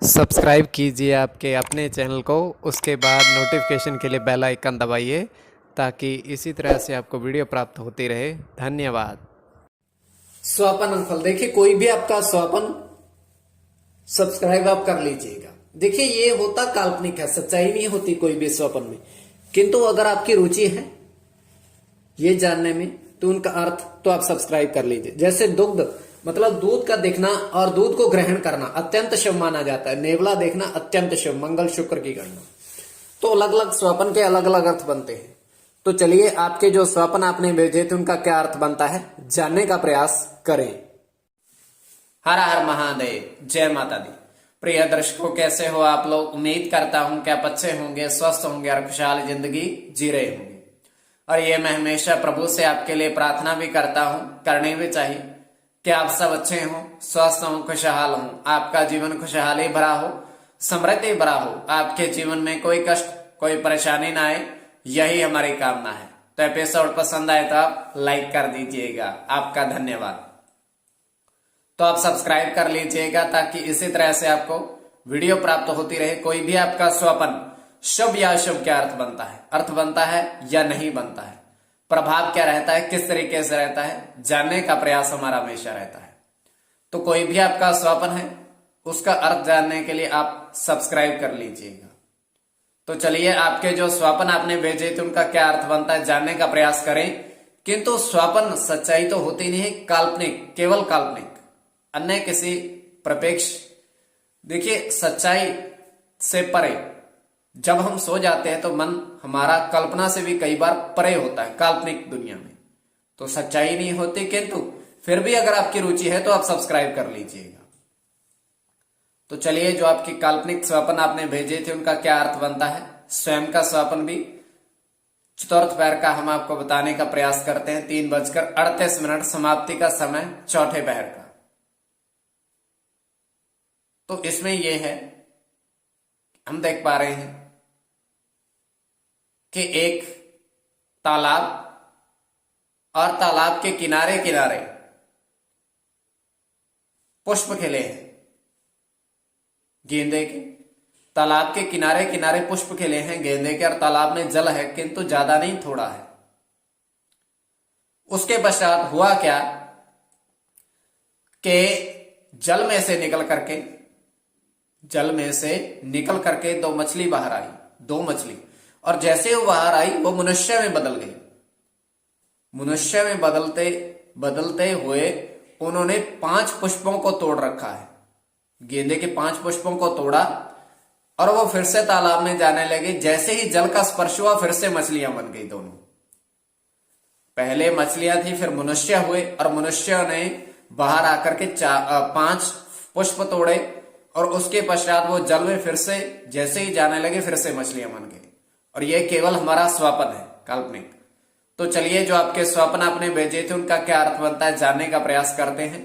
Subscribe कीजिए आपके अपने चैनल को, उसके बाद नोटिफिकेशन के लिए बेल आइकन दबाइए ताकि इसी तरह से आपको वीडियो प्राप्त होती रहे। धन्यवाद। स्वपन फल देखिए, कोई भी आपका स्वपन सब्सक्राइब आप कर लीजिएगा। देखिए ये होता काल्पनिक है, सच्चाई नहीं होती कोई भी स्वपन में, किंतु अगर आपकी रुचि है ये जानने में तो उनका अर्थ तो आप सब्सक्राइब कर लीजिए। जैसे दुग्ध मतलब दूध का देखना और दूध को ग्रहण करना अत्यंत शुभ माना जाता है। नेवला देखना अत्यंत शुभ, मंगल शुक्र की गणना। तो अलग अलग स्वपन के अलग अलग अर्थ बनते हैं। तो चलिए आपके जो स्वपन आपने भेजे थे उनका क्या अर्थ बनता है जानने का प्रयास करें। हर हर महादेव, जय माता दी। प्रिय दर्शकों, कैसे हो आप लोग? उम्मीद करता हूं कि आप अच्छे होंगे, स्वस्थ होंगे और खुशहाल जिंदगी जी रहे होंगे। और ये मैं हमेशा प्रभु से आपके लिए प्रार्थना भी करता हूं, करनी भी चाहिए कि आप सब अच्छे हों, स्वस्थ हों, खुशहाल हों, आपका जीवन खुशहाली भरा हो, समृद्धि भरा हो, आपके जीवन में कोई कष्ट कोई परेशानी ना आए, यही हमारी कामना है। तो एपिसोड पसंद आए तो आप लाइक कर दीजिएगा, आपका धन्यवाद। तो आप सब्सक्राइब कर लीजिएगा ताकि इसी तरह से आपको वीडियो प्राप्त होती रहे। कोई भी आपका स्वपन शुभ या अशुभ क्या अर्थ बनता है या नहीं बनता है, प्रभाव क्या रहता है, किस तरीके से रहता है, जानने का प्रयास हमारा हमेशा रहता है। तो कोई भी आपका स्वपन है उसका अर्थ जानने के लिए आप सब्सक्राइब कर लीजिएगा। तो चलिए आपके जो स्वपन आपने भेजे थे उनका क्या अर्थ बनता है जानने का प्रयास करें। किंतु स्वपन सच्चाई तो होती नहीं है, काल्पनिक, केवल काल्पनिक, अन्य किसी प्रपेक्ष। देखिए सच्चाई से परे जब हम सो जाते हैं तो मन हमारा कल्पना से भी कई बार परे होता है काल्पनिक दुनिया में, तो सच्चाई नहीं होती। किंतु फिर भी अगर आपकी रुचि है तो आप सब्सक्राइब कर लीजिएगा। तो चलिए जो आपकी काल्पनिक स्वप्न आपने भेजे थे उनका क्या अर्थ बनता है, स्वयं का स्वप्न भी चतुर्थ पैर का हम आपको बताने का प्रयास करते हैं। 3:38 समाप्ति का समय चौथे पैर का। तो इसमें यह है, हम देख पा रहे हैं कि एक तालाब और तालाब के किनारे किनारे पुष्प खिले हैं गेंदे के। तालाब के किनारे किनारे पुष्प खिले हैं गेंदे के और तालाब में जल है, किंतु ज्यादा नहीं, थोड़ा है। उसके पश्चात हुआ क्या कि जल में से निकल करके दो मछली बाहर आई, दो मछली, और जैसे वो बाहर आई वो मनुष्य में बदल गई। मनुष्य में बदलते हुए उन्होंने 5 पुष्पों को तोड़ रखा है। गेंदे के 5 पुष्पों को तोड़ा और वो फिर से तालाब में जाने लगे। जैसे ही जल का स्पर्श हुआ फिर से मछलियां बन गई दोनों। पहले मछलियां थी, फिर मनुष्य हुए और मनुष्य ने बाहर आकर के 5 पुष्प तोड़े और उसके पश्चात वो जल में फिर से जैसे ही जाने लगे फिर से मछलियां बन गई। और यह केवल हमारा स्वप्न है, काल्पनिक। तो चलिए जो आपके स्वप्न आपने भेजे थे उनका क्या अर्थ बनता है जानने का प्रयास करते हैं।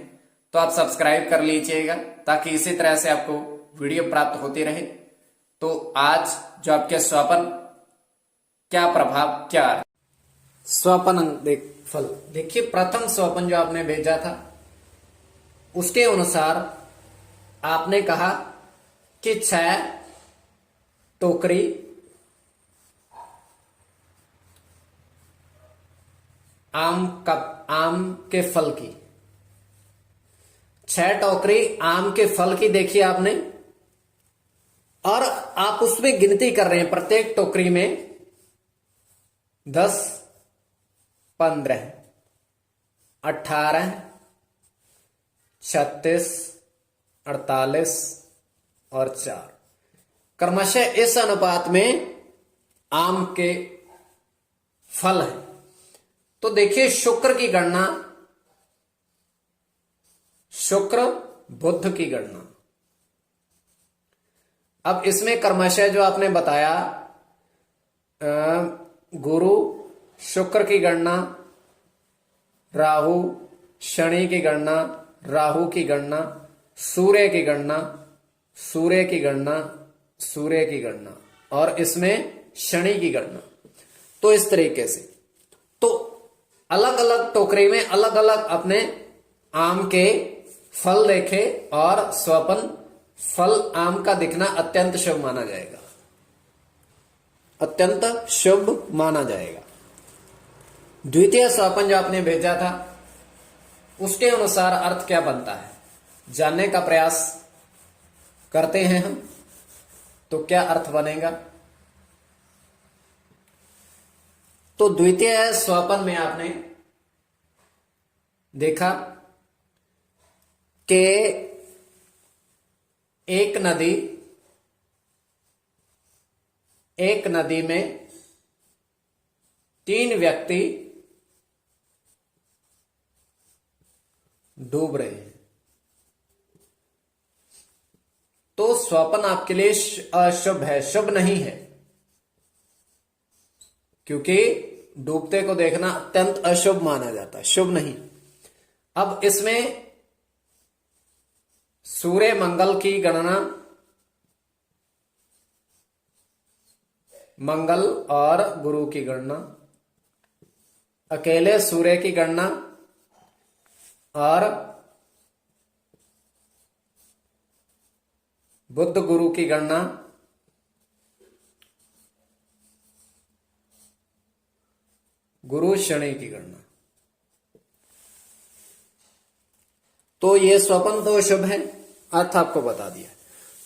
तो आप सब्सक्राइब कर लीजिएगा ताकि इसी तरह से आपको वीडियो प्राप्त होती रहे। तो आज जो आपके स्वप्न क्या प्रभाव क्या है, स्वपन फल देखिए, प्रथम स्वपन जो आपने भेजा था उसके अनुसार आपने कहा कि 6 टोकरी आम के फल की, 6 टोकरी आम के फल की देखी आपने, और आप उसमें गिनती कर रहे हैं प्रत्येक टोकरी में 10, 15, 18, 36, 48 और 4 क्रमशः इस अनुपात में आम के फल हैं। तो देखिए शुक्र की गणना, शुक्र बुध की गणना। अब इसमें क्रमशः जो आपने बताया गुरु शुक्र की गणना, राहु शनि की गणना, राहु की गणना, सूर्य की गणना, सूर्य की गणना, सूर्य की गणना, और इसमें शनि की गणना। तो इस तरीके से तो अलग अलग टोकरी में अलग अलग अपने आम के फल देखे और स्वपन फल आम का दिखना अत्यंत शुभ माना जाएगा, अत्यंत शुभ माना जाएगा। द्वितीय स्वपन जो आपने भेजा था उसके अनुसार अर्थ क्या बनता है, जानने का प्रयास करते हैं हम, तो क्या अर्थ बनेगा। तो द्वितीय स्वपन में आपने देखा कि एक नदी में 3 व्यक्ति डूब रहे हैं। तो स्वप्न आपके लिए अशुभ है, शुभ नहीं है, क्योंकि डूबते को देखना अत्यंत अशुभ माना जाता है, शुभ नहीं। अब इसमें सूर्य मंगल की गणना, मंगल और गुरु की गणना, अकेले सूर्य की गणना और बुध गुरु की गणना, गुरु शनि की गणना। तो ये स्वप्न तो शुभ है, अर्थ आपको बता दिया।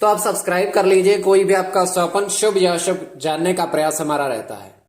तो आप सब्सक्राइब कर लीजिए, कोई भी आपका स्वप्न शुभ या अशुभ जानने का प्रयास हमारा रहता है।